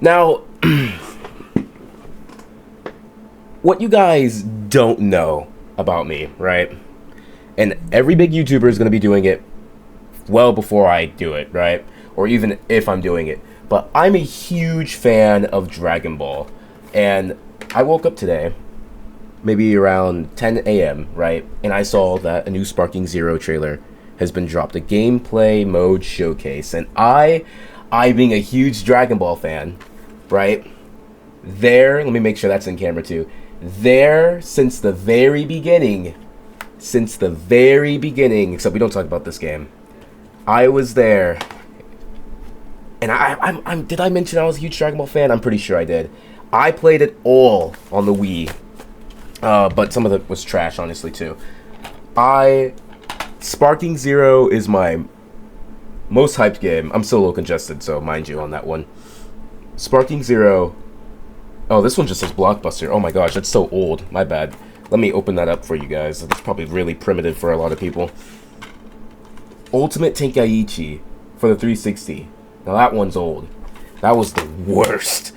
Now, what you guys don't know about me, right? And every big YouTuber is going to be doing it well before I do it, right? Or even if I'm doing it. But I'm a huge fan of Dragon Ball. And I woke up today, maybe around 10 a.m., right? And I saw that a new Sparking Zero trailer has been dropped, a gameplay mode showcase. And I being a huge Dragon Ball fan, right? Let me make sure that's in camera too. Since the very beginning, except we don't talk about this game, I was there. And did I mention I was a huge Dragon Ball fan? I'm pretty sure I did. I played it all on the Wii. But some of it was trash, honestly, too. Sparking Zero is my most hyped game. I'm still a little congested, so mind you on that one. Sparking Zero. Oh, this one just says Blockbuster. Oh my gosh, that's so old. My bad. Let me open that up for you guys. It's probably really primitive for a lot of people. Ultimate Tenkaichi for the 360. Now that one's old. That was the worst.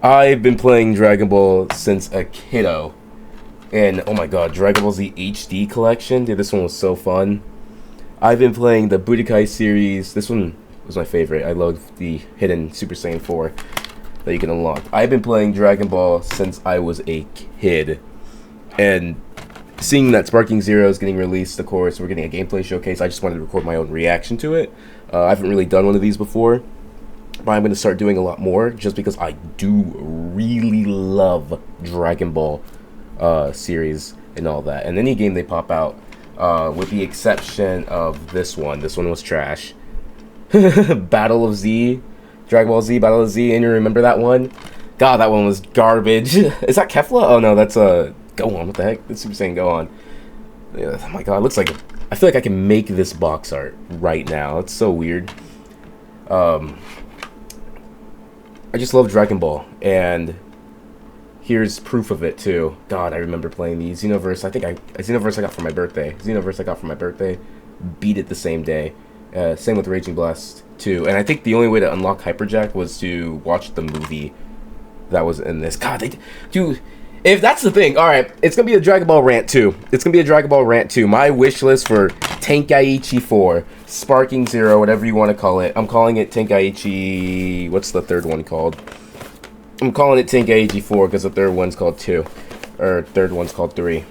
I've been playing Dragon Ball since a kiddo. And oh my god, Dragon Ball Z HD collection. Dude, this one was so fun. I've been playing the Budokai series. This one was my favorite. I love the hidden Super Saiyan 4 that you can unlock. I've been playing Dragon Ball since I was a kid. And seeing that Sparking Zero is getting released, of course, we're getting a gameplay showcase. I just wanted to record my own reaction to it. I haven't really done one of these before, but I'm going to start doing a lot more just because I do really love Dragon Ball series and all that. And any game they pop out, with the exception of this one. This one was trash. Battle of Z. Dragon Ball Z, Battle of Z, and you remember that one? God, that one was garbage. Is that Kefla? Oh no, that's Go On. What the heck? That's Super Saiyan Go On. Yeah, oh my god, it looks like I feel like I can make this box art right now. It's so weird. I just love Dragon Ball, and here's proof of it too. God, I remember playing these. Xenoverse, Xenoverse I got for my birthday. Beat it the same day. Same with Raging Blast 2. And I think the only way to unlock Hyperjack was to watch the movie that was in this. God, dude, if that's the thing, alright, it's gonna be a Dragon Ball Rant 2. My wish list for Tenkaichi 4, Sparking Zero, whatever you want to call it. I'm calling it Tenkaichi... What's the third one called? I'm calling it Tenkaichi 4 because the third one's called 2. Or third one's called 3.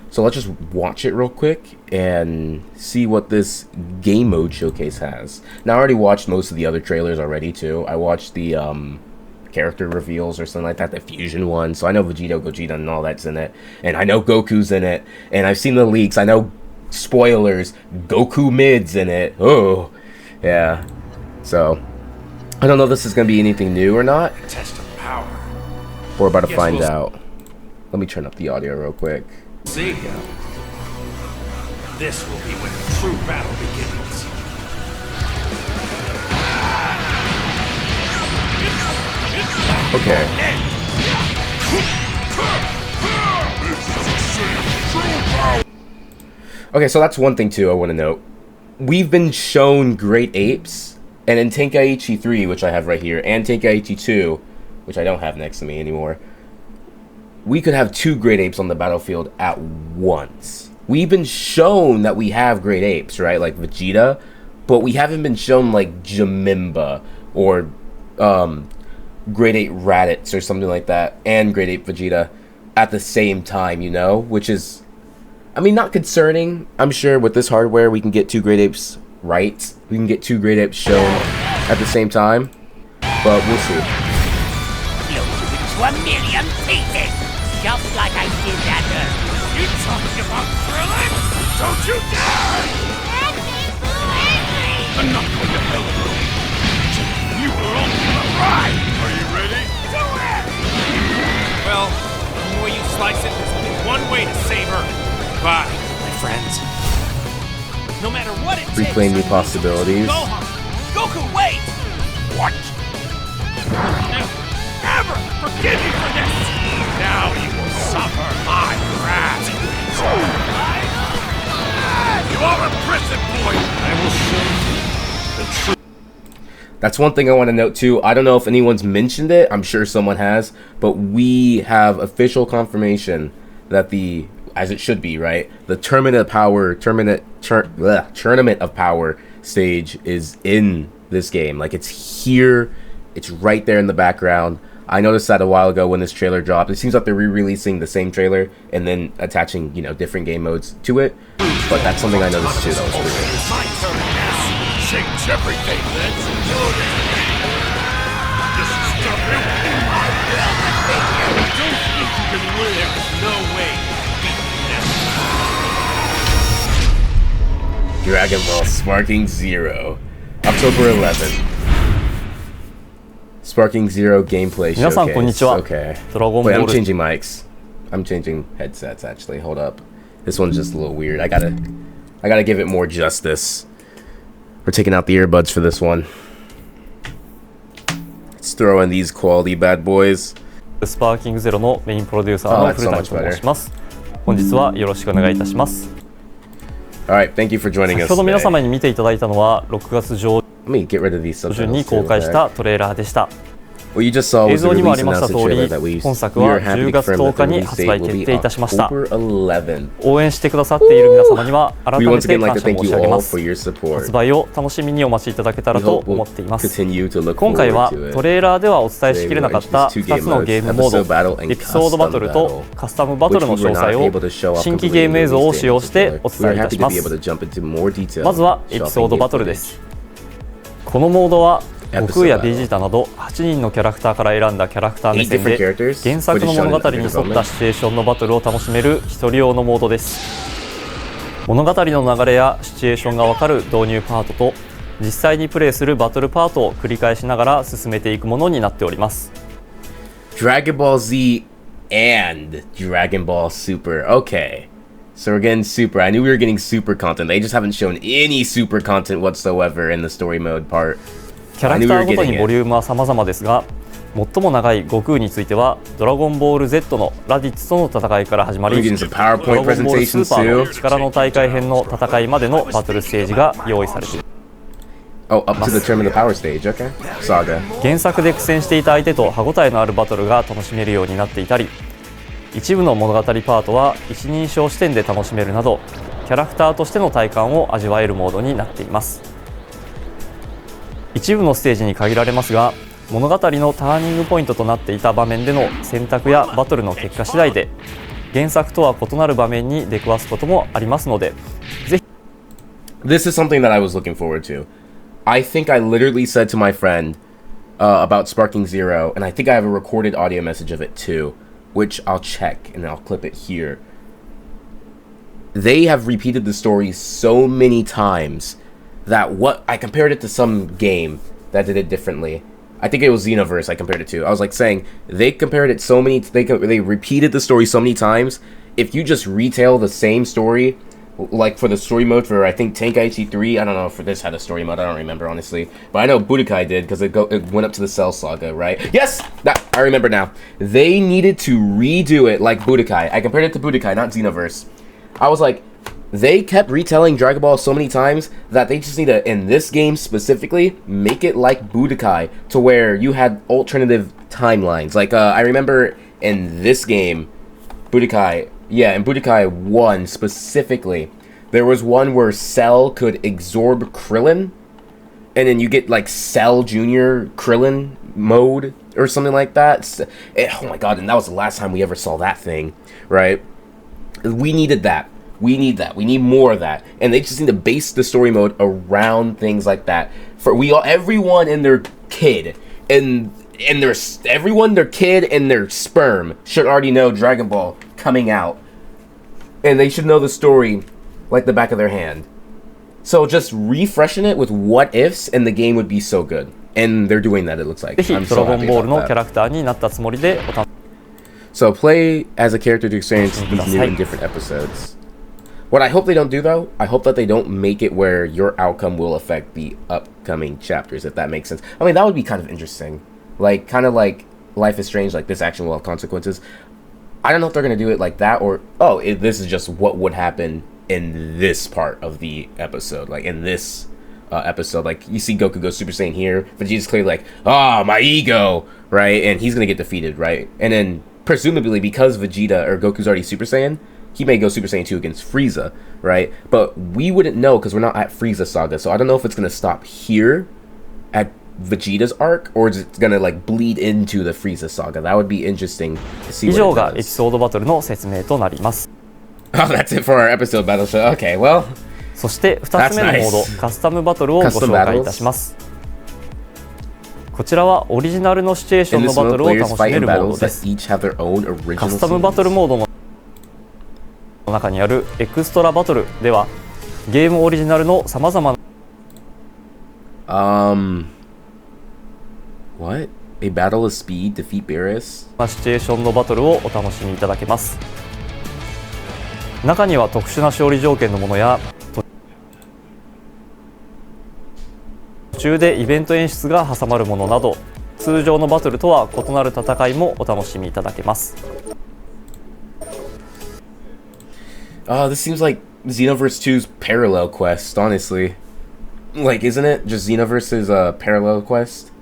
So let's just watch it real quick and see what this game mode showcase has. Now, I already watched most of the other trailers already, too. I watched the character reveals or something like that, the fusion one. So I know Gogeta and all that's in it. And I know Goku's in it. And I've seen the leaks. I know, spoilers, Goku mid's in it. Oh, yeah. So, I don't know if this is going to be anything new or not. Test of power. We're about to find out. Let me turn up the audio real quick. See, this will be when the true battle begins. Okay. Okay, so that's one thing too I want to note. We've been shown Great Apes, and in Tenkaichi 3, which I have right here, and Tenkaichi 2, which I don't have next to me anymore, we could have 2 Great Apes on the battlefield at once. We've been shown that we have Great Apes, right? Like Vegeta, but we haven't been shown like Janemba or Great Ape Raditz or something like that, and Great Ape Vegeta at the same time, you know? Which is, I mean, not concerning. I'm sure with this hardware we can get 2 Great Apes right. We can get 2 Great Apes shown at the same time, but we'll see. To a million pieces, just like I did that earlier. You talking about Krillin? Don't you dare! Enough with the hell of it. You were on the ride. Are you ready? Do it! Well, the way you slice it, there's only one way to save her. Goodbye, my friends. No matter what it takes. Reclaim new possibilities. Goku, wait! What? Ever forgive you for this! Now you will suffer my wrath! You are a prison boy! I will show you the truth. That's one thing I want to note too. I don't know if anyone's mentioned it. I'm sure someone has, but we have official confirmation that as it should be, right? The Tournament of Power stage is in this game. Like, it's here. It's right there in the background. I noticed that a while ago when this trailer dropped. It seems like they're re-releasing the same trailer and then attaching, different game modes to it. But that's something I noticed too. That was pretty good. My turn now. Change everything. Let's do this. This is nothing. Don't think you can win. There's no way. Dragon Ball Sparking Zero, October 11th. Sparking Zero gameplay showcase. 皆さんこんにちは。 Okay. ドラゴンボ Wait, ー I'm ル changing mics. I'm changing headsets actually. Hold up. This one's just a little weird. I gotta give it more justice. We're taking out the earbuds for this one. Let's throw in these quality bad boys. スパーキングゼロのメインプロデューサーの古谷と申します。本日はよろしくお願いいたします。Alright, thank you for joining us. 先ほど皆様に見ていただいたのは6月上 Let me get rid of these 旬 subtitles に公開したトレーラーでした。 What you just saw 映 was the 像にもあ release りました通 announcement り trailer that we 本作 are は happy 10 to 月 confirm 10 that 日 the に release 発 date 売 will 決 be 定いたしました。 October 11th. 応援してくださっている皆様には改 We め once て again 感 like to 謝申 thank し you 上げ all ます。 for your support. 発売を楽しみにお待ちいただけたら We と hope 思 we'll っています。 continue to look 今回 forward は to ト it. レーラーではお伝えしきれなかった2つのゲームモード、エピソードバトルとカスタムバトルの詳細を新規ゲーム映像を使用してお伝えいたします。まずはエピソードバトルです。このモードは悟空やベジータなど8人のキャラクターから選んだキャラクター目線で原作の物語に沿ったシチュエーションのバトルを楽しめる一人用のモードです。物語の流れやシチュエーションが分かる導入パートと実際にプレイするバトルパートを繰り返しながら進めていくものになっております。 Dragon Ball Z and Dragon Ball Super. Okay. So we're getting Super. I knew we were getting Super content. They just haven't shown any Super content whatsoever in the story mode part. キャラクターごとにボリュームは様々ですが、最も長い悟空についてはドラゴンボール Z のラディッツとの戦いから始まり、ドラゴンボールスーパーの力の大会編の戦いまでのバトルステージが用意されている。 Oh, up to the Tournament of Power stage. Okay. Saga. 原作で苦戦していた相手と歯応えのあるバトルが楽しめるようになっていたり、一部の物語パートは一人称視点で楽しめるなど、キャラクターとしての体感を味わえるモードになっています。一部のステージに限られますが、物語のターニングポイントとなっていた場面での選択やバトルの結果次第で原作とは異なる場面に出くわすこともありますので、ぜひ。 This is something that I was looking forward to. I think I literally said to my friend about Sparking Zero, and I think I have a recorded audio message of it too, which I'll check and I'll clip it here. They have repeated the story so many times that I compared it to some game that did it differently. I think it was Xenoverse I compared it to. I was like saying they compared it so many, they repeated the story so many times. If you just retell the same story, like for the story mode for I think Tenkaichi 3, I don't know if this had a story mode, I don't remember honestly, but I know Budokai did because it went up to the Cell Saga, right? Yes, I remember now. They needed to redo it like Budokai. I compared it to Budokai, not Xenoverse. I was like, they kept retelling Dragon Ball so many times that they just need to, in this game specifically, make it like Budokai, to where you had alternative timelines. Like, I remember in this game, Budokai, in Budokai 1 specifically, there was one where Cell could absorb Krillin, and then you get, like, Cell Jr. Krillin mode, or something like that. Oh my god, and that was the last time we ever saw that thing, right? We needed that. We need that. We need more of that. And they just need to base the story mode around things like that. Everyone and their kid and their kid and their sperm should already know Dragon Ball coming out. And they should know the story like the back of their hand. So just refreshing it with what ifs and the game would be so good. And they're doing that, it looks like. ぜひドラゴンボールのキャラクターになったつもりでお楽しみください。 So play as a character to experience these new and different episodes. What I hope they don't do, though, I hope that they don't make it where your outcome will affect the upcoming chapters, if that makes sense. I mean, that would be kind of interesting. Like, kind of like Life is Strange, like this action will have consequences. I don't know if they're going to do it like that, or, this is just what would happen in this part of the episode, like in this episode. Like, you see Goku go Super Saiyan here, Vegeta's clearly like, my ego, right? And he's gonna get defeated, right? And then, presumably, because Vegeta, or Goku's already Super Saiyan, he may go Super Saiyan 2 against Frieza, right? But we wouldn't know, because we're not at Frieza Saga, so I don't know if it's gonna stop here, at Vegeta's arc, or is it gonna, like, bleed into the Frieza Saga? That would be interesting to see what it does. 以上がエピソードバトルの説明となります。Oh, that's it for our episode battle show. Okay, well... そして2つ目のモード、カスタムバトルをご紹介いたします。こちらはオリジナルのシチュエーションのバトルを楽しめるモードです。カスタムバトルモードの中にあるエクストラバトルでは、ゲームオリジナルのさまざまなWhat? A battle of speed, defeat Beerus? シチュエーションのバトルをお楽しみいただけます。中には特殊な勝利条件のものや途中でイベント演出が挟まるものなど、通常のバトルとは異なる戦いもお楽しみいただけます。This seems like Xenoverse 2's parallel quest, honestly. Like, isn't it just Xenoverse's parallel quest?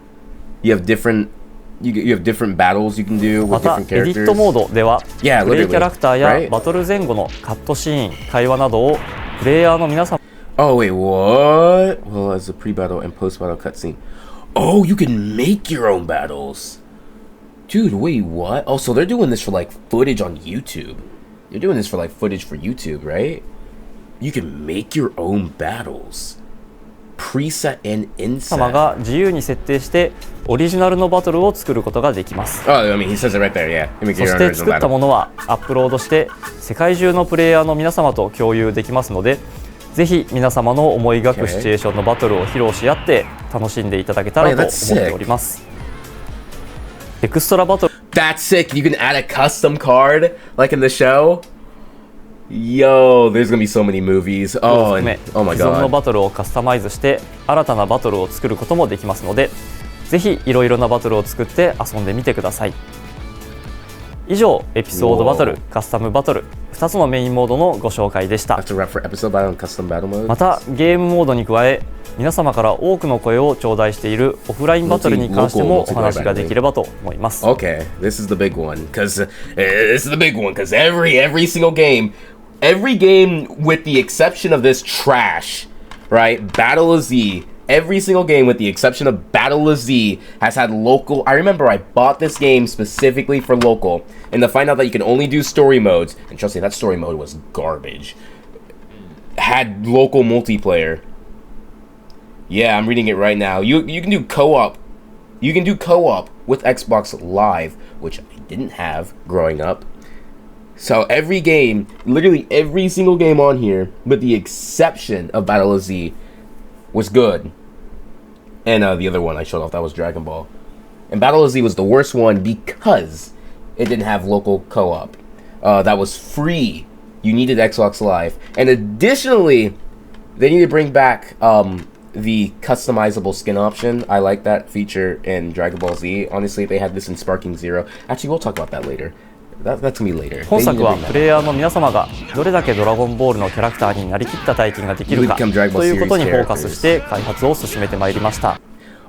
You have different battles you can do with また different エディ characters. ットモードでは、 Yeah, プレイキャラクター literally, やバトル前後のカットシーン、会話などをプレイヤーの皆様 Oh, wait, what? Well, as a pre-battle and post-battle cutscene. Oh, you can make your own battles. Dude, wait, what? Oh, so they're doing this for, like, footage on YouTube. They're doing this for, like, footage for YouTube, right? You can make your own battles. Preset and 様 inset. が自由に設定してオリジナルのバトルを作ることができます。 Oh, I mean, he says it right there, yeah. You make そ your し own て original 作ったも battle. のはアップロードして世界中のプレイヤーの皆様と共有できますので、ぜひ皆様の思い描くシチュエーションのバトルを披露し合って楽しんでいただけたらと思っております。エクストラバトル That's sick. You can add a custom card, like in the show. Yo, there's gonna be so many movies. を Oh, 含め and, oh my 既存の god. バトルをカスタマイズして新たなバトルを作ることもできますので、ぜひいろいろなバトルを作って遊んでみてください。以上、エピソードバトル、カスタムバトル2つのメインモードのご紹介でした。 That's a wrap for episode battle and custom battle mode. またゲームモードに加え、皆様から多くの声を頂戴しているオフラインバトルに関してもお話ができればと思います。 Okay, this is the big one, because every single game, with the exception of this trash, right? Battle of Z. Every single game, with the exception of Battle of Z, has had local. I remember I bought this game specifically for local, and to find out that you can only do story modes, and trust me, that story mode was garbage. Had local multiplayer. Yeah, I'm reading it right now. You can do co-op. You can do co-op with Xbox Live, which I didn't have growing up. So every game, literally every single game on here, with the exception of Battle of Z, was good. And the other one I showed off, that was Dragon Ball. And Battle of Z was the worst one because it didn't have local co-op. That was free. You needed Xbox Live. And additionally, they need to bring back the customizable skin option. I like that feature in Dragon Ball Z. Honestly, they had this in Sparking Zero. Actually, we'll talk about that later. That's gonna be later. 本作はプレイヤーの皆様がどれだけドラゴンボールのキャラクターになりきった体験ができるかということにフォーカスして開発を進めてまいりました。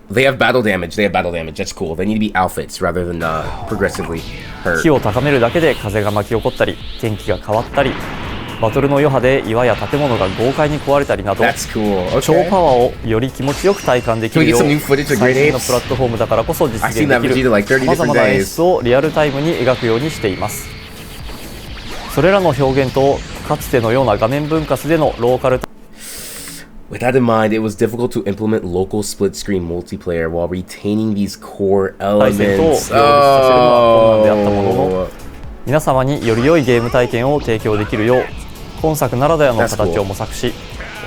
They have battle damage. That's cool. They need to be outfits rather than progressively hurt. 火を高めるだけで風が巻き起こったり、天気が変わったり、バトルの余波で岩や建物が豪快に壊れたりなど、 That's cool. Okay. 超パワーをより気持ちよく体感できるよう、 Can we get some new footage of Great 最新 Apes? のプラットフォームだからこそ実 I've 現 seen that でき Vegeta る like 30さまざ different まな演 days. 出をリアルタイムに描くようにしています。それらの表現とかつてのような画面分割でのローカル With that in mind, it was difficult to implement local split-screen multiplayer while retaining these core 対戦と両立 elements. させるのは困難であったものの、皆様により良いゲーム体験を提供できるよう本作ならではの形を模索し、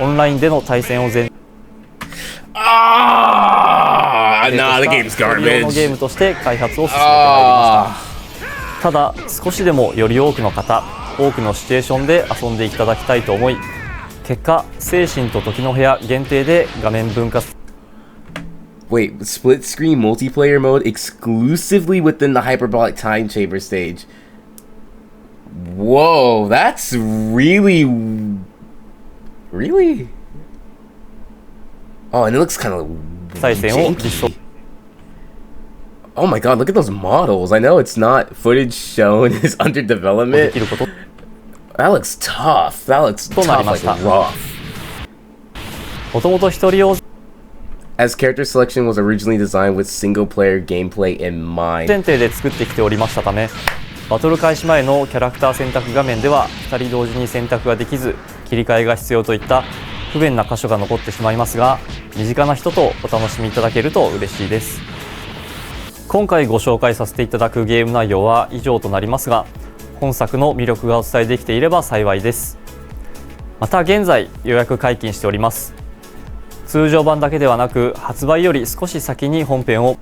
オンラインでの対戦を前提 Nah, the game's 用のゲー garbage. ムとして開発を進めてまいりました。ただ少しでもより多くの方、多くのシチュエーションで遊んでいただきたいと思い、結果精神と時の部屋限定で画面分割 Wait, split-screen multiplayer mode exclusively within the hyperbolic time chamber stage. Whoa, that's really... Oh, and it looks kind of 再戦を実装 Oh my god, look at those models. I know it's not footage shown is under で development. きること That looks tough. That looks となり tough, ま like した。 rough. もともと一人用 As character selection was originally designed with single-player gameplay in mind. 前提で作ってきておりましたため、バトル開始前のキャラクター選択画面では2人同時に選択ができず、切り替えが必要といった不便な箇所が残ってしまいますが、身近な人とお楽しみいただけると嬉しいです。今回ご紹介させていただくゲーム内容は以上となりますが、本作の魅力がお伝えできていれば幸いです。また現在予約解禁しております。通常版だけではなく、発売より少し先に本編を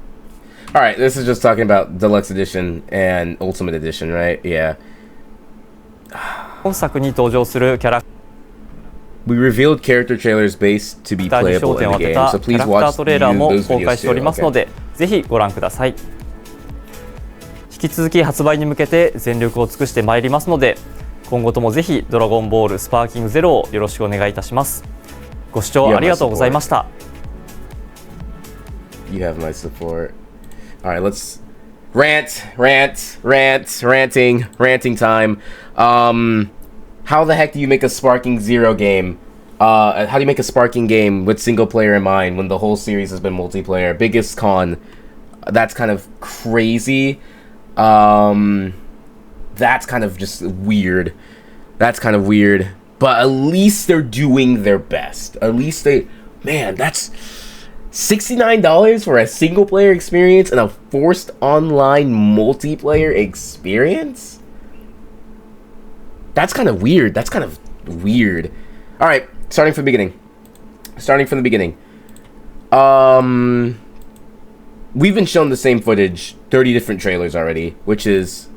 Alright, this is just talking about Deluxe Edition and Ultimate Edition, right? Yeah. 本作に登場するキャラク We revealed character trailers based to be ターに playable 焦点 in を the 当て game, た so キャ please ラクタ watch ートレーラーも those 公開 videos しており too. ますの Okay. で、ぜひご覧ください。引き続き発売に向けて全力を尽くしてまいりますので、今後ともぜひドラゴンボールスパーキングゼロをよろしくお願いいたします。ご視聴ありがとうございました。You have my support. Alright, let's ranting time. How the heck do you make a Sparking Zero game? How do you make a Sparking game with single player in mind when the whole series has been multiplayer? Biggest con. That's kind of crazy. That's kind of just weird. That's kind of weird. But at least they're doing their best. At least they... Man, that's... $69 for a single player experience and a forced online multiplayer experience? That's kind of weird. That's kind of weird. Alright, starting from the beginning. We've been shown the same footage, 30 different trailers already, which is...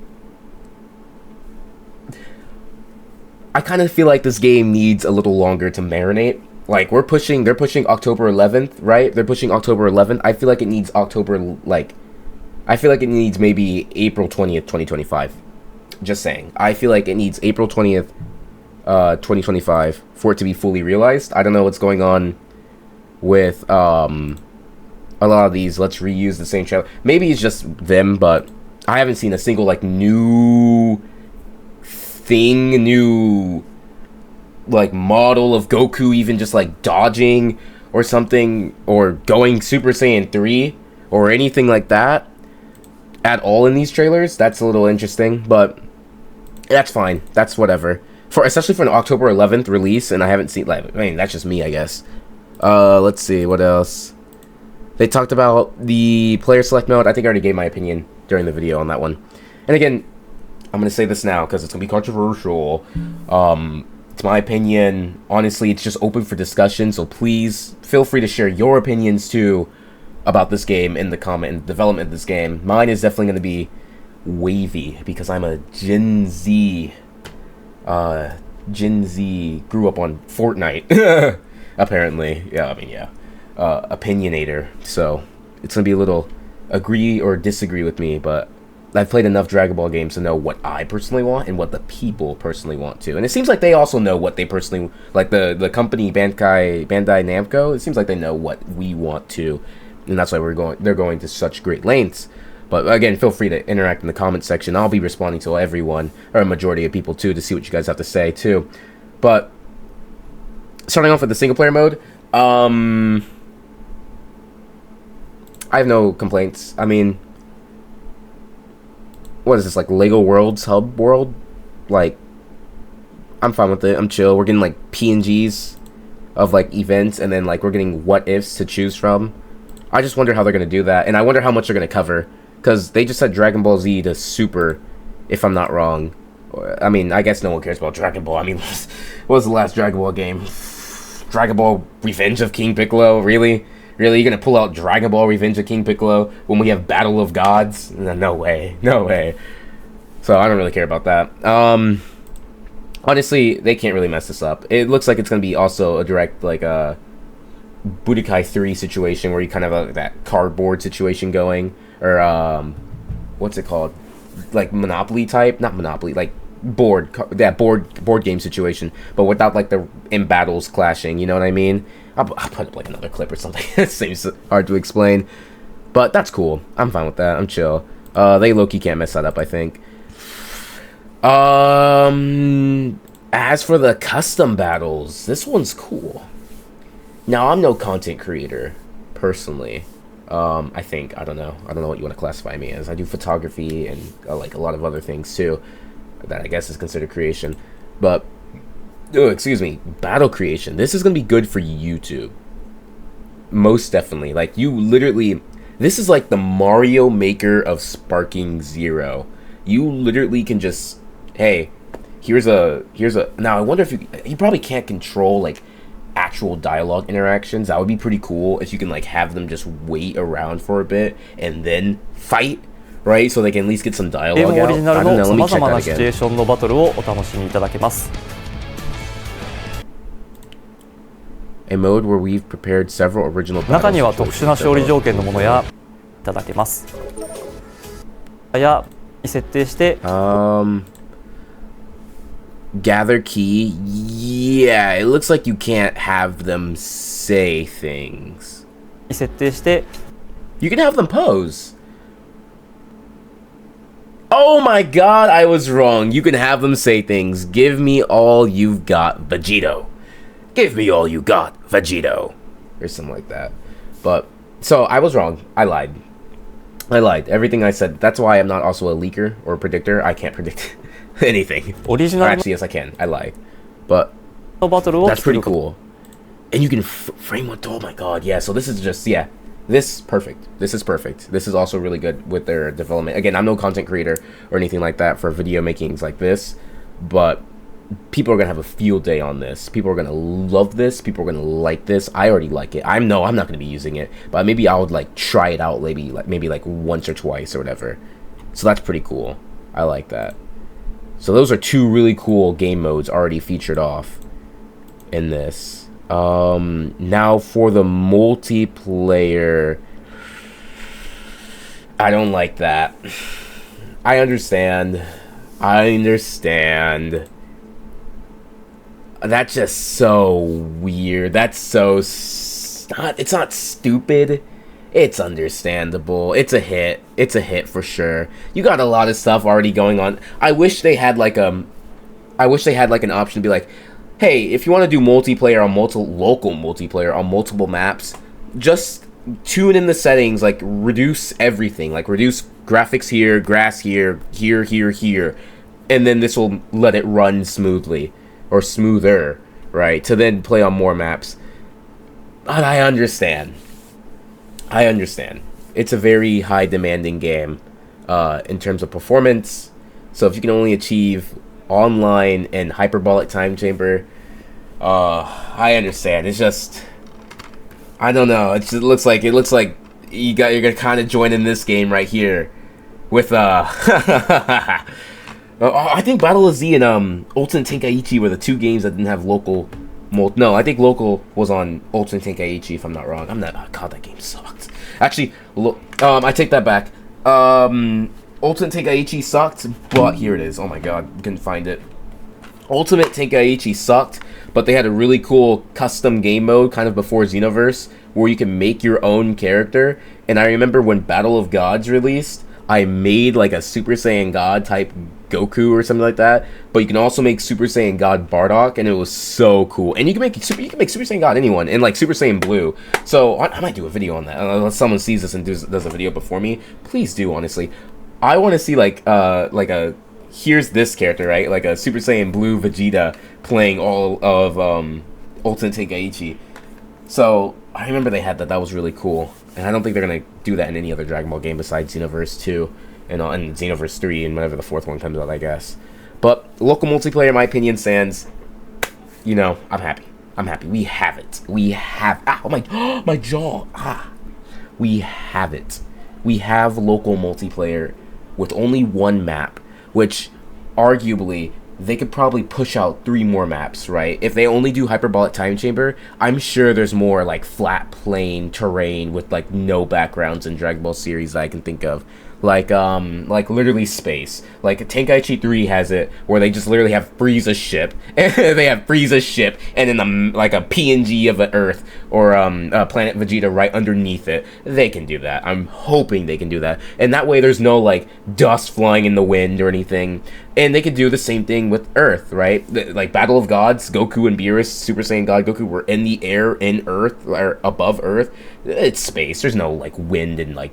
I kind of feel like this game needs a little longer to marinate. Like, they're pushing October 11th, right? They're pushing October 11th. I feel like it needs I feel like it needs maybe April 20th, 2025. Just saying. I feel like it needs April 20th, 2025 for it to be fully realized. I don't know what's going on with, a lot of these. Let's reuse the same trailer. Maybe it's just them, but I haven't seen a single, like, new like model of Goku even just like dodging or something, or going Super Saiyan 3 or anything like that at all in these trailers. That's a little interesting, but that's fine. That's whatever. Especially for an October 11th release, and I haven't seen, like, I mean, that's just me, I guess. Let's see, what else? They talked about the player select mode. I think I already gave my opinion during the video on that one. And again, I'm going to say this now because it's going to be controversial. It's my opinion. Honestly, it's just open for discussion, so please feel free to share your opinions too about this game in the comment and development of this game. Mine is definitely going to be wavy because I'm a Gen Z. Gen Z grew up on Fortnite, apparently. Yeah, I mean, yeah. Opinionator. So it's going to be a little agree or disagree with me, but I've played enough Dragon Ball games to know what I personally want and what the people personally want to. And it seems like they also know what they personally... Like, the company Bandai Namco, it seems like they know what we want to. And that's why they're going to such great lengths. But again, feel free to interact in the comment section. I'll be responding to everyone, or a majority of people too, to see what you guys have to say too. But, starting off with the single-player mode, I have no complaints. I mean... What is this, like Lego World's hub world? Like, I'm fine with it. I'm chill. We're getting like PNGs of like events, and then like we're getting what ifs to choose from. I just wonder how they're gonna do that, and I wonder how much they're gonna cover, because they just said Dragon Ball Z to Super, if I'm not wrong. I mean, I guess no one cares about Dragon Ball. I mean, what was the last Dragon Ball game? Dragon Ball Revenge of King Piccolo? Really? Really, you're gonna pull out Dragon Ball Revenge of King Piccolo when we have Battle of Gods? No way. No way. So I don't really care about that. Honestly, they can't really mess this up. It looks like it's gonna be also a direct, like, Budokai 3 situation where you kind of have that cardboard situation going. Or, what's it called? Like, Monopoly type? Not Monopoly, like, board game situation, but without like the in battles clashing. You know what I mean? I'll put up like another clip or something. It seems hard to explain, but that's cool. I'm fine with that. I'm chill. They low-key can't mess that up, I think. As for the custom battles, this one's cool. Now, I'm no content creator, personally. I think. I don't know what you want to classify me as. I do photography and like a lot of other things too that I guess is considered creation. But, battle creation. This is going to be good for YouTube. Most definitely. Like, you literally... This is like the Mario Maker of Sparking Zero. You literally can just... Hey, here's a... Now, I wonder if you probably can't control, like, actual dialogue interactions. That would be pretty cool if you can, like, have them just wait around for a bit and then fight, right? So they can at least get some dialogue out. I don't know, let me check that again. A mode where we've prepared several original battles. 中には特殊な勝利条件のものやいただけます。や設定して。Gather key. Yeah, it looks like you can't have them say things. 設定して。You can have them pose. Oh my god, I was wrong. You can have them say things. Give me all you've got, Vegito. Give me all you got, Vegito. Or something like that. But, so, I was wrong. I lied. Everything I said. That's why I'm not also a leaker or a predictor. I can't predict anything. Actually, yes, I can. I lie. But, that's pretty cool. And you can frame what... Oh my god, yeah. So this is just... Yeah. This is perfect. This is also really good with their development. Again, I'm no content creator or anything like that for video makings like this. But... people are gonna have a field day on this. People are gonna love this. People are gonna like this. I already like it. I'm not gonna be using it, but maybe I would like try it out. Maybe like once or twice or whatever. So that's pretty cool. I like that. So those are two really cool game modes already featured off in this. Now for the multiplayer, I don't like that. I understand. That's just so weird. That's so... It's not stupid. It's understandable. It's a hit. It's a hit for sure. You got a lot of stuff already going on. I wish they had like an option to be like, hey, if you want to do multiplayer on local multiplayer on multiple maps, just tune in the settings, like reduce everything, like reduce graphics here, grass here, here, and then this will let it run smoothly. Or smoother, right? To then play on more maps. But I understand. It's a very high demanding game in terms of performance. So if you can only achieve online and hyperbolic time chamber, I understand. It's just, I don't know. It looks like you're gonna kind of join in this game right here with I think Battle of Z and Ultimate Tenkaichi were the two games that didn't have local. No, I think local was on Ultimate Tenkaichi, if I'm not wrong. God, that game sucked. Actually, I take that back. Ultimate Tenkaichi sucked, but here it is. Oh my god, couldn't find it. Ultimate Tenkaichi sucked, but they had a really cool custom game mode kind of before Xenoverse where you can make your own character. And I remember when Battle of Gods released, I made like a Super Saiyan God type Goku or something like that, but you can also make Super Saiyan God Bardock, and it was so cool. And you can make Super Saiyan God anyone, and like Super Saiyan Blue. So I might do a video on that unless someone sees this and does a video before me. Please do, honestly. I want to see like a here's this character, right? Like a Super Saiyan Blue Vegeta playing all of Ultimate Tenkaichi. So I remember they had that. That was really cool, and I don't think they're gonna do that in any other Dragon Ball game besides Xenoverse 2. And Xenoverse 3 and whenever the fourth one comes out, I guess. But local multiplayer, in my opinion, stands. You know, I'm happy. We have it. My jaw. We have it. We have local multiplayer with only one map, which arguably they could probably push out 3 more maps, right? If they only do hyperbolic time chamber, I'm sure there's more like flat plain terrain with like no backgrounds in Dragon Ball series that I can think of. like literally space. Like Tenkaichi 3 has it where they just literally have Frieza's ship. They have Frieza's ship and then like a PNG of an Earth or Planet Vegeta right underneath it. They can do that. I'm hoping they can do that. And that way there's no like dust flying in the wind or anything. And they could do the same thing with Earth, right? Like Battle of Gods, Goku and Beerus, Super Saiyan God Goku were in the air in Earth or above Earth. It's space. There's no like wind and like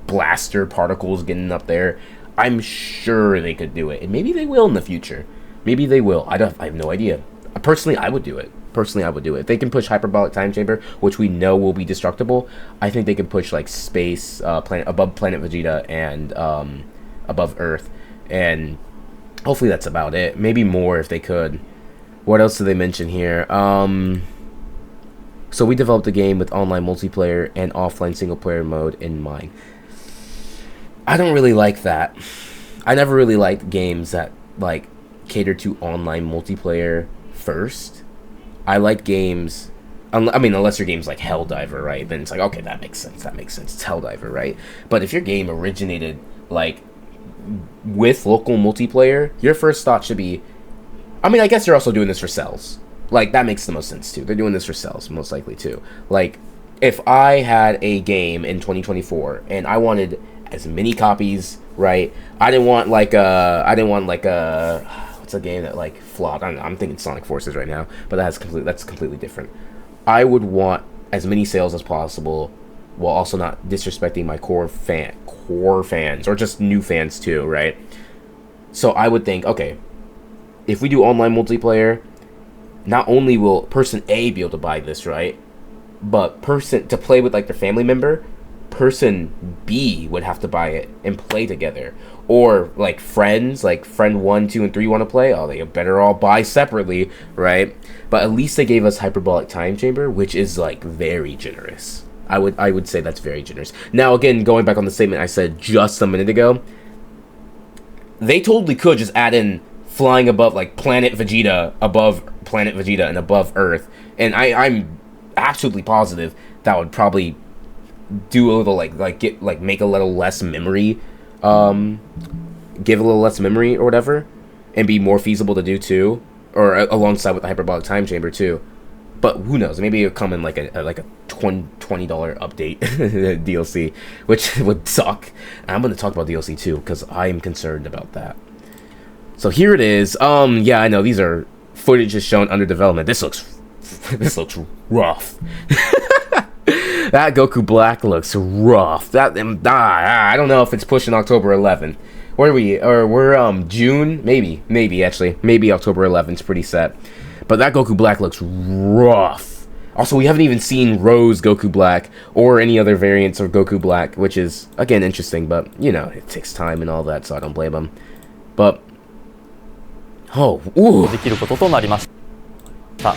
blaster particles getting up there. I'm sure they could do it, and maybe they will in the future. Maybe they will. I have no idea. Personally, I would do it. If they can push hyperbolic time chamber, which we know will be destructible, I think they can push like space, above Planet Vegeta and above Earth, and hopefully that's about it. Maybe more if they could. What else do they mention here? So we developed a game with online multiplayer and offline single player mode in mind. I don't really like that. I never really liked games that like cater to online multiplayer first. I like games, I mean, unless your game's like Helldiver, right? Then it's like, okay, that makes sense. It's Helldiver, right? But if your game originated like with local multiplayer, your first thought should be, I mean, I guess you're also doing this for sales. Like, that makes the most sense, too. They're doing this for sales, most likely, too. Like, if I had a game in 2024, and I wanted as many copies, right? I didn't want, like, what's a game that, like, flopped? I'm thinking Sonic Forces right now, but that's completely different. I would want as many sales as possible, while also not disrespecting my core fans, or just new fans, too, right? So I would think, okay, if we do online multiplayer, not only will person A be able to buy this, right? But to play with like their family member, person B would have to buy it and play together. Or like friends, like friend 1, 2, and 3 want to play, oh, they better all buy separately, right? But at least they gave us hyperbolic time chamber, which is like very generous. I would say that's very generous. Now again, going back on the statement I said just a minute ago, they totally could just add in flying above like Planet Vegeta and above Earth, and I'm absolutely positive that would probably do a little make a little less memory, give a little less memory or whatever, and be more feasible to do too, or alongside with the hyperbolic time chamber too. But who knows? Maybe it'll come in like a $20 update DLC, which would suck. And I'm going to talk about DLC too because I am concerned about that. So here it is. Yeah, I know these are footages shown under development. This looks rough. That Goku Black looks rough. I don't know if it's pushing October 11th. Where are we? Or we're June? Maybe actually. Maybe October 11th is pretty set. But that Goku Black looks rough. Also, we haven't even seen Rose Goku Black or any other variants of Goku Black, which is again interesting, but you know, it takes time and all that, so I don't blame them. But oh, ooh. できることとなりました。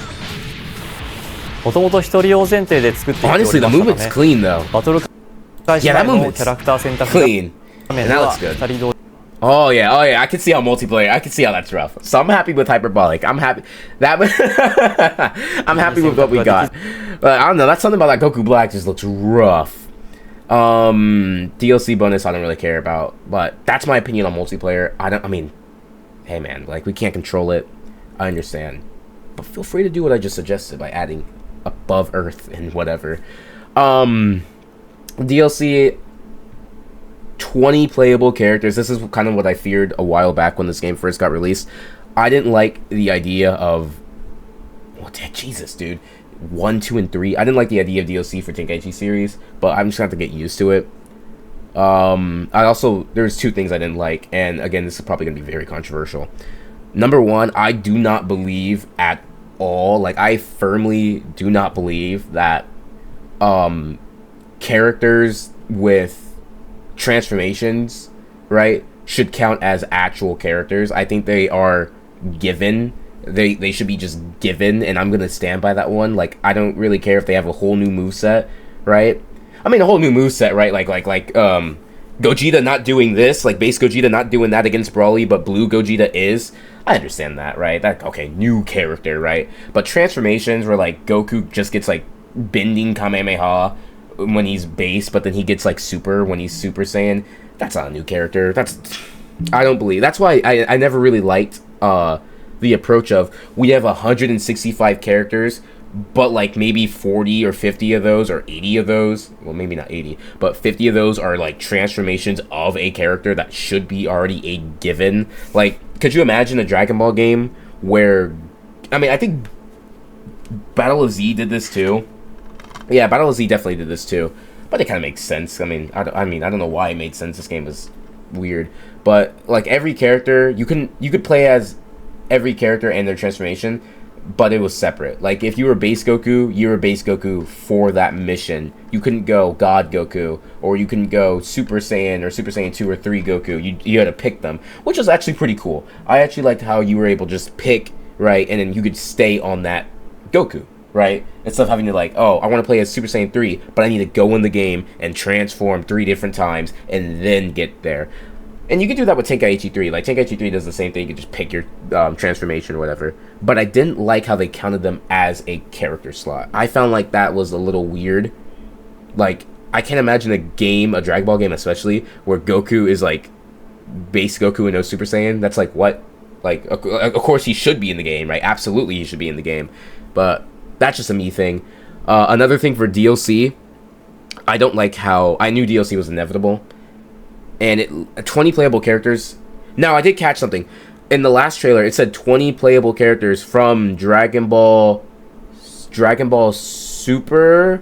もともと一人用前提で作っていておりましたため、バトル開始前のキャラクター選択画面では2人同時 Oh yeah, I can see how multiplayer. I can see how that's rough. So I'm happy with hyperbolic. I'm happy that I'm happy with what we got. But I don't know. That's something about that Goku Black just looks rough. DLC bonus I don't really care about, but that's my opinion on multiplayer. I mean, hey man, like we can't control it. I understand, but feel free to do what I just suggested by adding above Earth and whatever. DLC. 20 playable characters. This is kind of what I feared a while back when this game first got released. I didn't like the idea of... Oh, Jesus, dude. 1, 2, and 3. I didn't like the idea of DLC for Tenkaichi series, but I'm just going to have to get used to it. There's 2 things I didn't like, and again, this is probably going to be very controversial. Number 1, I do not believe at all, like, I firmly do not believe that characters with transformations, right, should count as actual characters. I think they are given. They should be just given, and I'm gonna stand by that one. Like, I don't really care if they have a whole new moveset, right? I mean, a whole new moveset, right? Like Gogeta not doing this, like base Gogeta not doing that against Broly, but blue Gogeta is. I understand that, right? Okay, new character, right? But transformations where like Goku just gets like bending Kamehameha when he's base, but then he gets like super when he's Super Saiyan. That's not a new character. I don't believe. That's why I never really liked the approach of we have 165 characters, but like maybe 40 or 50 of those or 80 of those, well maybe not 80, but 50 of those are like transformations of a character that should be already a given. Like, could you imagine a Dragon Ball game where, I mean, I think Battle of Z did this too. Yeah, Battle of Z definitely did this too, but it kind of makes sense. I mean, I don't know why it made sense. This game was weird, but like every character, you could play as every character and their transformation, but it was separate. Like, if you were base Goku, you were base Goku for that mission. You couldn't go God Goku, or you couldn't go Super Saiyan or Super Saiyan 2 or 3 Goku. You had to pick them, which was actually pretty cool. I actually liked how you were able to just pick, right, and then you could stay on that Goku, right? Instead of having to like, oh, I want to play as Super Saiyan 3, but I need to go in the game and transform 3 different times and then get there. And you could do that with Tenkaichi 3. Like, Tenkaichi 3 does the same thing. You could just pick your transformation or whatever. But I didn't like how they counted them as a character slot. I found like that was a little weird. Like, I can't imagine a game, a Dragon Ball game especially, where Goku is like base Goku and no Super Saiyan. That's like, what? Like, of course he should be in the game, right? Absolutely he should be in the game. But that's just a me thing. Another thing for DLC, I don't like how... I knew DLC was inevitable. And 20 playable characters. Now, I did catch something. In the last trailer, it said 20 playable characters from Dragon Ball Super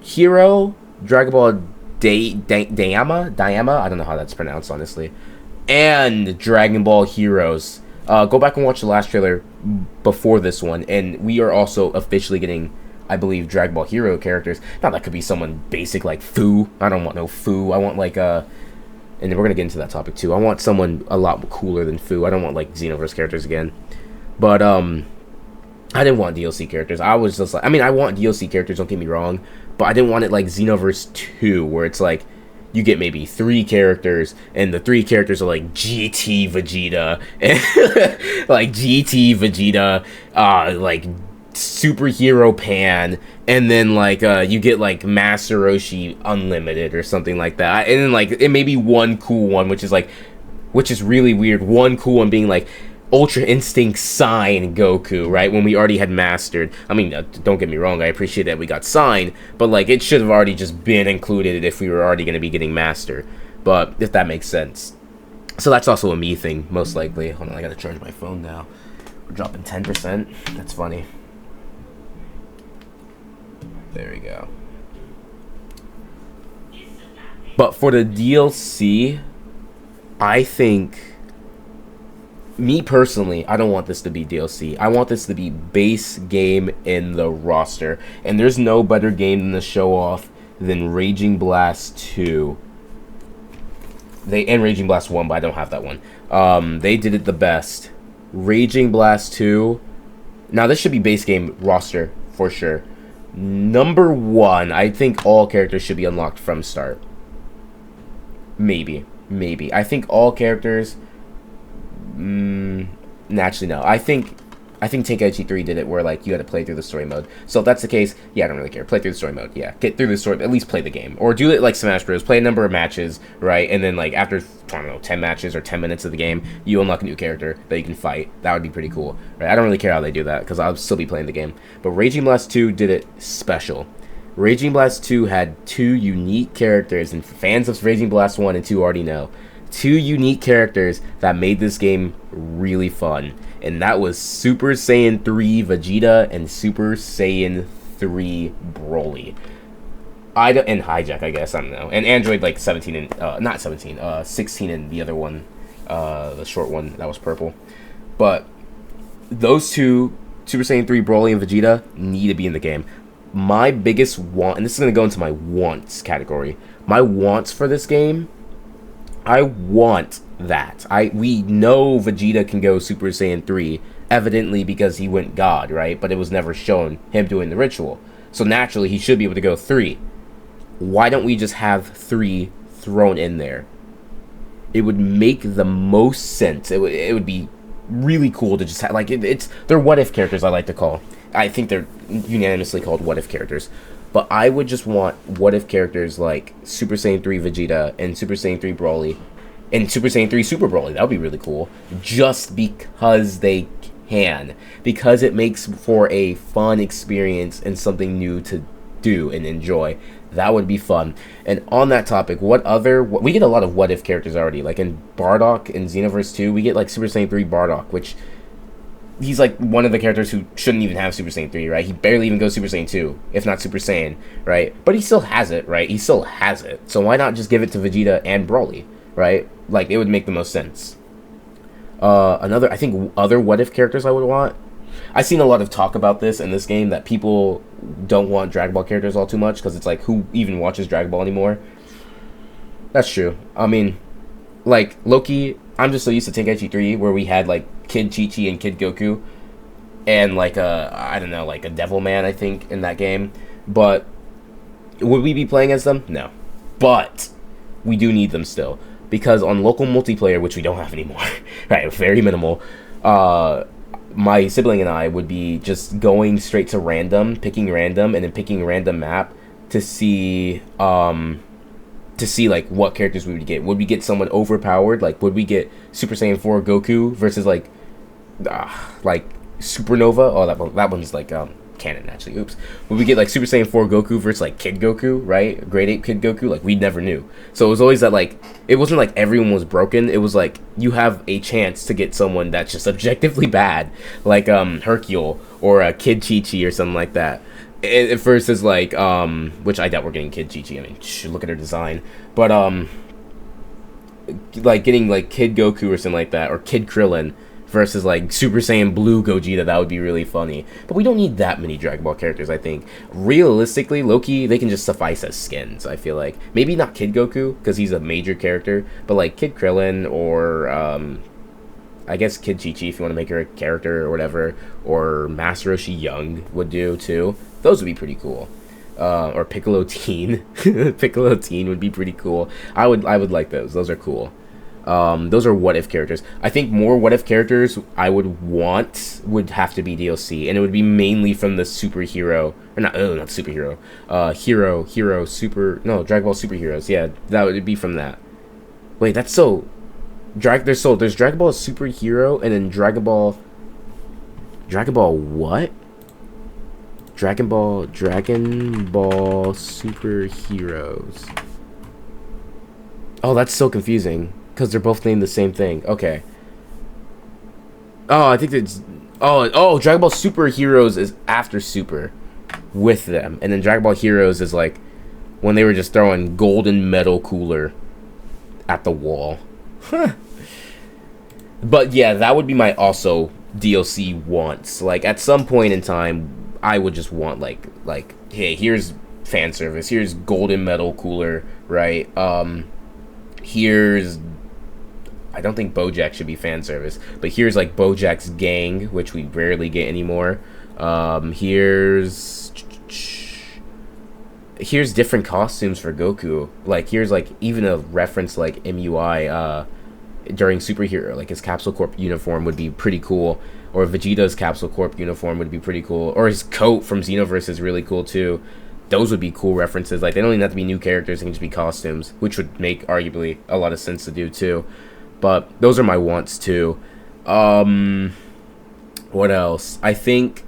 Hero, Dragon Ball Daima? I don't know how that's pronounced, honestly. And Dragon Ball Heroes. Go back and watch the last trailer before this one. And we are also officially getting, I believe, Dragon Ball Hero characters. Now, that could be someone basic like Fu. I don't want no Fu. I want like and we're going to get into that topic too. I want someone a lot cooler than Fu. I don't want like Xenoverse characters again. But I didn't want DLC characters. I was just like, I mean, I want DLC characters, don't get me wrong, but I didn't want it like Xenoverse 2, where it's like you get maybe 3 characters and the 3 characters are like GT Vegeta, like GT Vegeta, like Superhero Pan, and then like you get like Master Roshi Unlimited or something like that, and then like it may be one cool one, which is really weird. One cool one being like Ultra Instinct Sign Goku, right? When we already had mastered. I mean, don't get me wrong, I appreciate that we got Sign, but like it should have already just been included if we were already going to be getting Master. But if that makes sense. So that's also a me thing, most likely. Hold on, I gotta charge my phone now. We're dropping 10%. That's funny. There we go. But for the DLC, I think, me personally, I don't want this to be DLC. I want this to be base game in the roster. And there's no better game than the show off than Raging Blast 2. And Raging Blast 1, but I don't have that one. They did it the best. Raging Blast 2. Now, this should be base game roster for sure. Number 1, I think all characters should be unlocked from start. Maybe. I think all characters... naturally, no. I think Tenkaichi 3 did it where, like, you had to play through the story mode. So if that's the case, yeah, I don't really care. Play through the story mode, yeah. Get through the story, at least play the game. Or do it like Smash Bros. Play a number of matches, right? And then, like, after, I don't know, 10 matches or 10 minutes of the game, you unlock a new character that you can fight. That would be pretty cool, right? I don't really care how they do that, because I'll still be playing the game. But Raging Blast 2 did it special. Raging Blast 2 had 2 unique characters, and fans of Raging Blast 1 and 2 already know. 2 unique characters that made this game really fun. And that was Super Saiyan 3 Vegeta and Super Saiyan 3 Broly. And Hijack, I guess, I don't know. And Android, like, 17 and, not 17, 16 and the other one, the short one, that was purple. But those 2, Super Saiyan 3 Broly and Vegeta, need to be in the game. My biggest want, and this is going to go into my wants category. My wants for this game, I want that. We know Vegeta can go Super Saiyan 3, evidently because he went God, right? But it was never shown him doing the ritual. So naturally, he should be able to go 3. Why don't we just have 3 thrown in there? It would make the most sense. It would be really cool to just have, like, they're what-if characters, I like to call. I think they're unanimously called what if characters. But I would just want what if characters like Super Saiyan 3 Vegeta and Super Saiyan 3 Broly and Super Saiyan 3 Super Broly. That would be really cool. Just because they can. Because it makes for a fun experience and something new to do and enjoy. That would be fun. And on that topic, we get a lot of what if characters already. Like in Bardock in Xenoverse 2, we get like Super Saiyan 3 Bardock, which he's like one of the characters who shouldn't even have Super Saiyan 3, right? He barely even goes Super Saiyan 2, if not Super Saiyan, right? But he still has it, right? He still has it. So why not just give it to Vegeta and Broly, right? Like, it would make the most sense. I think other what if characters I would want. I've seen a lot of talk about this in this game, that people don't want Dragon Ball characters all too much, because it's like, who even watches Dragon Ball anymore? That's true. I mean, like, Loki, I'm just so used to Tenkaichi 3, where we had, like, Kid Chi-Chi and Kid Goku, and, like, I don't know, like, a Devil Man, I think, in that game. But would we be playing as them? No. But we do need them still, because on local multiplayer, which we don't have anymore, right, very minimal, my sibling and I would be just going straight to random, picking random, and then picking random map to see like what characters we would get. Would we get someone overpowered? Like, would we get Super Saiyan 4 Goku versus like Supernova? Oh, that one's like canon actually. Oops. Would we get like Super Saiyan 4 Goku versus like Kid Goku, right? Grade 8 Kid Goku? Like, we never knew. So it was always that, like, it wasn't like everyone was broken. It was like you have a chance to get someone that's just objectively bad, like Hercule or a Kid Chi-Chi or something like that. At first is like which I doubt we're getting Kid Chi-Chi. I mean, look at her design. But like getting like Kid Goku or something like that, or Kid Krillin versus like Super Saiyan Blue Gogeta, that would be really funny. But we don't need that many Dragon Ball characters, I think. Realistically, Loki, they can just suffice as skins, I feel like. Maybe not Kid Goku, because he's a major character, but like Kid Krillin, or I guess Kid Chi-Chi, if you want to make her a character or whatever, or Master Roshi Young would do too. Those would be pretty cool. Or Piccolo Teen. Piccolo Teen would be pretty cool. I would like those. Those are cool. Those are what-if characters. I think more what-if characters I would want would have to be DLC, and it would be mainly from the superhero, or not superhero, Dragon Ball superheroes. Yeah, that would be from that. Wait, that's so... There's Dragon Ball Superhero, and then Dragon Ball what? Dragon Ball Superheroes. Oh, that's so confusing, because they're both named the same thing. Okay. Oh, I think it's... Oh, Dragon Ball Superheroes is after Super with them. And then Dragon Ball Heroes is like when they were just throwing golden metal cooler at the wall. But yeah, that would be my also DLC wants. Like, at some point in time, I would just want like hey, here's fan service. Here's golden metal cooler, right? Here's... I don't think BoJack should be fan service, but here's like BoJack's gang, which we rarely get anymore. Here's different costumes for Goku. Like, here's like even a reference like MUI during Superhero, like his Capsule Corp uniform would be pretty cool, or Vegeta's Capsule Corp uniform would be pretty cool, or his coat from Xenoverse is really cool too. Those would be cool references. Like, they don't even have to be new characters, they can just be costumes, which would make arguably a lot of sense to do too. But those are my wants too. What else? I think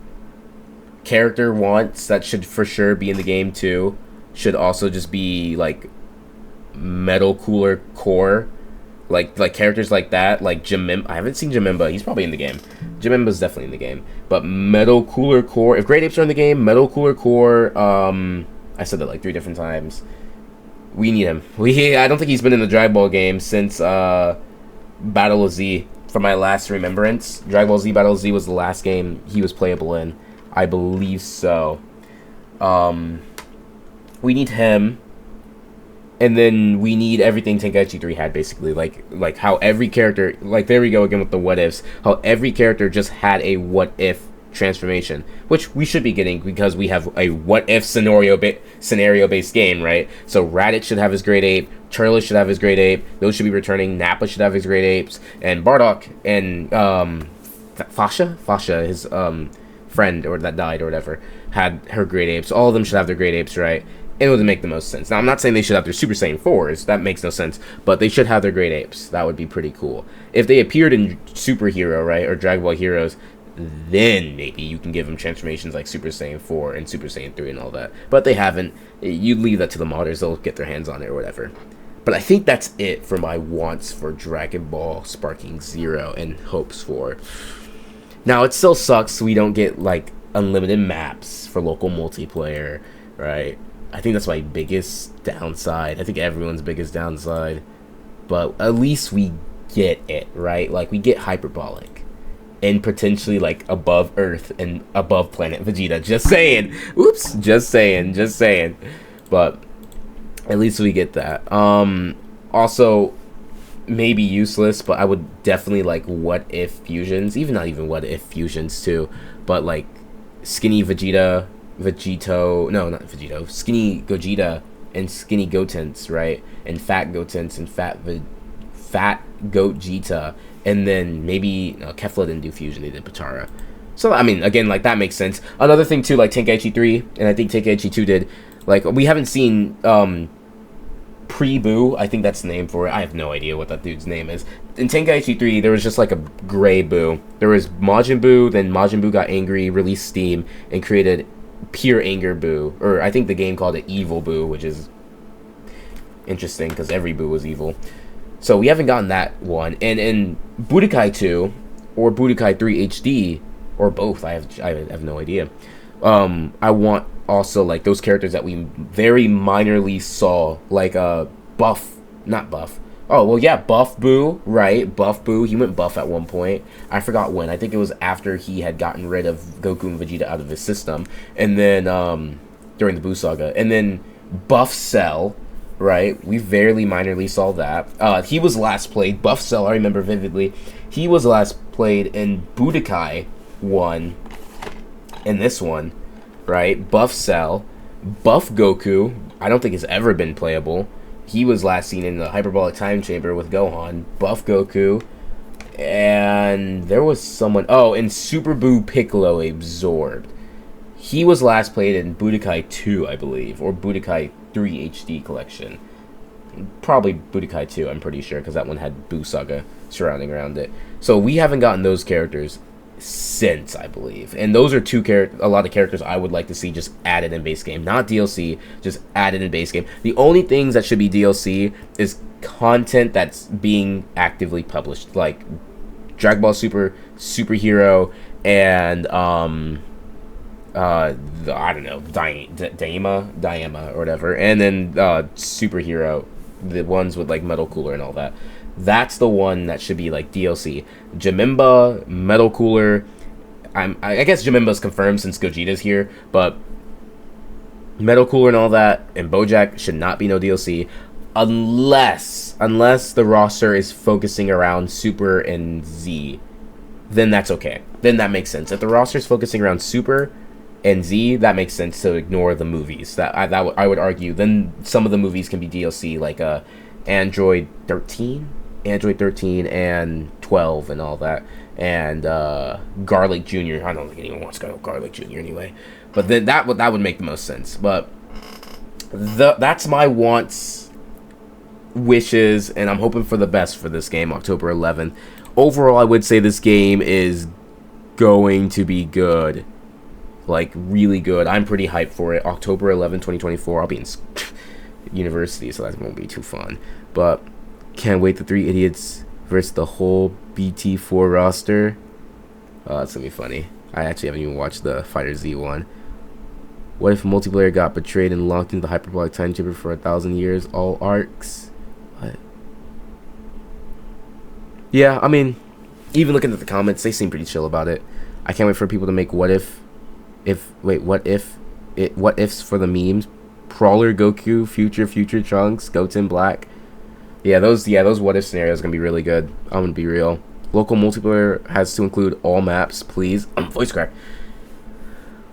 character wants that should for sure be in the game too should also just be like metal cooler core, like characters like that, like Jaimimba. I haven't seen Jaimimba. He's probably in the game. Jaimimba's definitely in the game. But metal cooler core. If Great Apes are in the game, metal cooler core. I said that like 3 different times. We need him. I don't think he's been in the Dragon Ball game since Battle of Z. From my last remembrance, Dragon Ball Z Battle of Z was the last game he was playable in. I believe so. We need him. And then we need everything Tenkaichi 3 had, basically. Like how every character... Like, there we go again with the what-ifs. How every character just had a what-if transformation. Which we should be getting, because we have a what-if scenario-based game, right? So Raditz should have his Grade 8. Turles should have his Grade 8. Those should be returning. Nappa should have his Grade 8s. And Bardock and... Fasha, his friend or that died or whatever had her great apes. All of them should have their great apes, right? It would make the most sense. Now, I'm not saying they should have their Super Saiyan 4s. That makes no sense. But they should have their great apes. That would be pretty cool. If they appeared in Superhero, right, or Dragon Ball Heroes, then maybe you can give them transformations like Super Saiyan 4 and Super Saiyan 3 and all that. But they haven't. You leave that to the modders. They'll get their hands on it or whatever. But I think that's it for my wants for Dragon Ball Sparking Zero and hopes for. Now, it still sucks we don't get, like, unlimited maps for local multiplayer, right? I think that's my biggest downside. I think everyone's biggest downside. But at least we get it, right? Like, we get Hyperbolic. And potentially, like, above Earth and above Planet Vegeta. Just saying. Oops. Just saying. But at least we get that. Also, maybe useless, but I would definitely like what if fusions. Not even what if fusions too. But, like, skinny Vegeta... skinny Gogeta and skinny Gotenks, right? And fat Gotenks and fat Gogeta, and then maybe Kefla didn't do fusion, they did Potara. So I mean, again, like, that makes sense. Another thing too, like Tenkaichi 3 and I think Tenkaichi 2 did, like, we haven't seen Pre-Boo, I think that's the name for it. I have no idea what that dude's name is. In Tenkaichi 3, there was just like a gray Boo. There was Majin Buu, then Majin Buu got angry, released steam, and created Pure Anger Boo, or I think the game called it Evil Boo, which is interesting because every Boo was evil. So we haven't gotten that one. And in Budokai 2 or Budokai 3 HD or both, I have no idea. I want also, like, those characters that we very minorly saw, like Buff Boo, right? Buff Boo, he went buff at one point. I forgot when. I think it was after he had gotten rid of Goku and Vegeta out of his system. And then, during the Boo Saga. And then Buff Cell, right? We very minorly saw that. He was last played, Buff Cell, I remember vividly. He was last played in Budokai 1, in this one, right? Buff Cell. Buff Goku, I don't think has ever been playable. He was last seen in the Hyperbolic Time Chamber with Gohan. Buff Goku. And there was someone... Oh, and Super Buu Piccolo Absorbed. He was last played in Budokai 2, I believe. Or Budokai 3 HD Collection. Probably Budokai 2, I'm pretty sure. Because that one had Buu Saga surrounding around it. So we haven't gotten those characters since, I believe. And those are a lot of characters I would like to see just added in base game. Not DLC, just added in base game. The only things that should be DLC is content that's being actively published, like Dragon Ball Superhero, and I don't know, Daima or whatever, and then Superhero, the ones with like Metal Cooler and all that. That's the one that should be like DLC. Janemba, Metal Cooler. I guess Janemba's confirmed since Gogeta's here, but Metal Cooler and all that, and Bojack should not be no DLC, unless the roster is focusing around Super and Z. Then that's okay. Then that makes sense. If the roster is focusing around Super and Z, that makes sense to ignore the movies. I would argue. Then some of the movies can be DLC, like Android 13 and 12 and all that, and Garlic Jr. I don't think anyone wants to go Garlic Jr. anyway, but then that would make the most sense. But that's my wants, wishes, and I'm hoping for the best for this game, October 11th. Overall, I would say this game is going to be good, like really good. I'm pretty hyped for it. October 11th, 2024. I'll be in university, so that won't be too fun, but can't wait. The three idiots versus the whole BT4 roster. That's gonna be funny. I actually haven't even watched the Fighter Z one. What if multiplayer got betrayed and locked into the Hyperbolic Time Chamber for 1,000 years? All arcs. What? Yeah, I mean, even looking at the comments, they seem pretty chill about it. I can't wait for people to make what ifs for the memes. Brawler Goku, future Trunks, Goten Black. Yeah, those what if scenarios are gonna be really good. I'm gonna be real. Local multiplayer has to include all maps, please. Voice crack.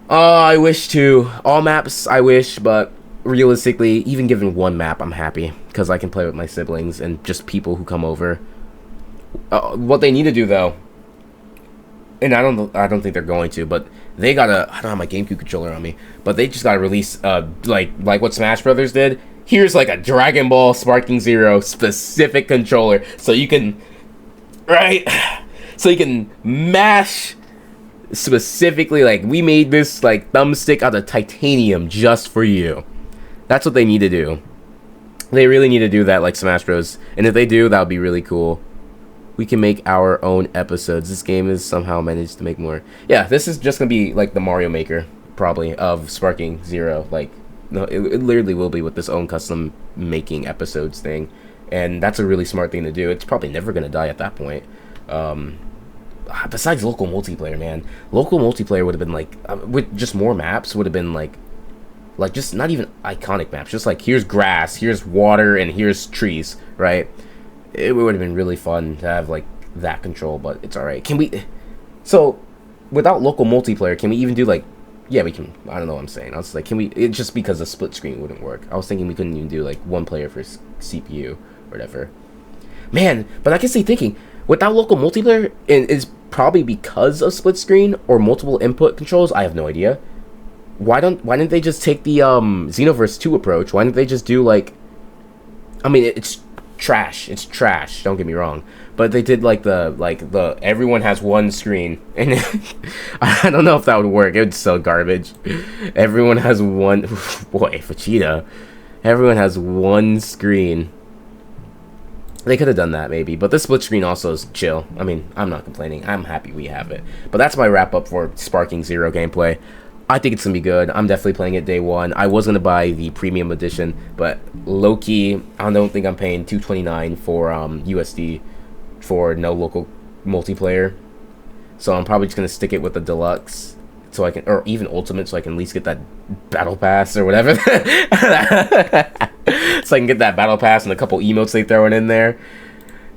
I wish to. All maps, I wish, but realistically, even given one map, I'm happy because I can play with my siblings and just people who come over. What they need to do though, and I don't think they're going to, but they gotta, I don't have my GameCube controller on me, but they just gotta release, like what Smash Brothers did. Here's like a Dragon Ball Sparking Zero specific controller, so you can, right? So you can mash specifically, like, we made this, like, thumbstick out of titanium just for you. That's what they need to do. They really need to do that, like Smash Bros. And if they do, that would be really cool. We can make our own episodes. This game has somehow managed to make more. Yeah, this is just gonna be like the Mario Maker, probably, of Sparking Zero. Like, no, it literally will be with this own custom making episodes thing. And that's a really smart thing to do. It's probably never gonna die at that point. Besides local multiplayer, man. Local multiplayer would have been like, with just more maps, would have been like just not even iconic maps. Just like, here's grass, here's water, and here's trees, right? It would have been really fun to have like that control, but it's alright. Can we, so without local multiplayer, can we even do like, yeah, we can, I don't know what I'm saying. I was like, can we, it's just because the split screen wouldn't work. I was thinking we couldn't even do like one player for CPU or whatever. Man, but I can see thinking, without local multiplayer, and it's probably because of split screen or multiple input controls, I have no idea. Why didn't they just take the Xenoverse 2 approach? Why didn't they just do like, I mean, it's trash, don't get me wrong, but they did like the everyone has one screen, and I don't know if that would work. It would so garbage. Everyone has one, boy, Vegeta, everyone has one screen. They could have done that maybe, but the split screen also is chill. I mean, I'm not complaining. I'm happy we have it. But that's my wrap up for Sparking Zero gameplay. I think it's gonna be good. I'm definitely playing it day one. I was gonna buy the premium edition, but low-key, I don't think I'm paying $229 for USD for no local multiplayer. So I'm probably just gonna stick it with the deluxe, so I can, or even ultimate, so I can at least get that battle pass or whatever. So I can get that battle pass and a couple emotes they throw in there.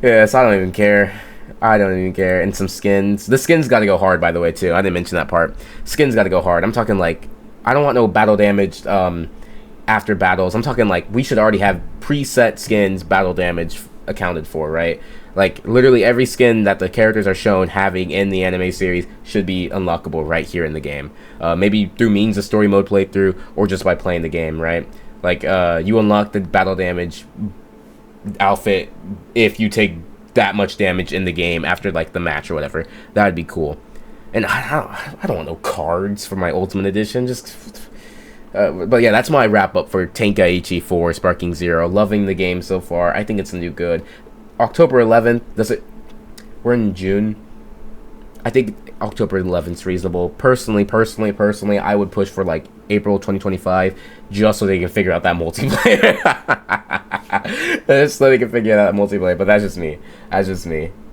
Yeah, so I don't even care. And some skins. The skins gotta go hard, by the way, too. I didn't mention that part. Skins gotta go hard. I'm talking like, I don't want no battle damage after battles. I'm talking like, we should already have preset skins battle damage accounted for, right? Like, literally every skin that the characters are shown having in the anime series should be unlockable right here in the game. Maybe through means of story mode playthrough, or just by playing the game, right? Like, you unlock the battle damage outfit if you take that much damage in the game after like the match or whatever. That would be cool. And I don't want no cards for my Ultimate Edition. Just but yeah, that's my wrap up for Tenkaichi 4 Sparking Zero. Loving the game so far. I think it's gonna do good. October 11th, we're in June. I think October 11th is reasonable. Personally, I would push for like April 2025, just so they can figure out that multiplayer. Just so they can figure out that multiplayer, but that's just me.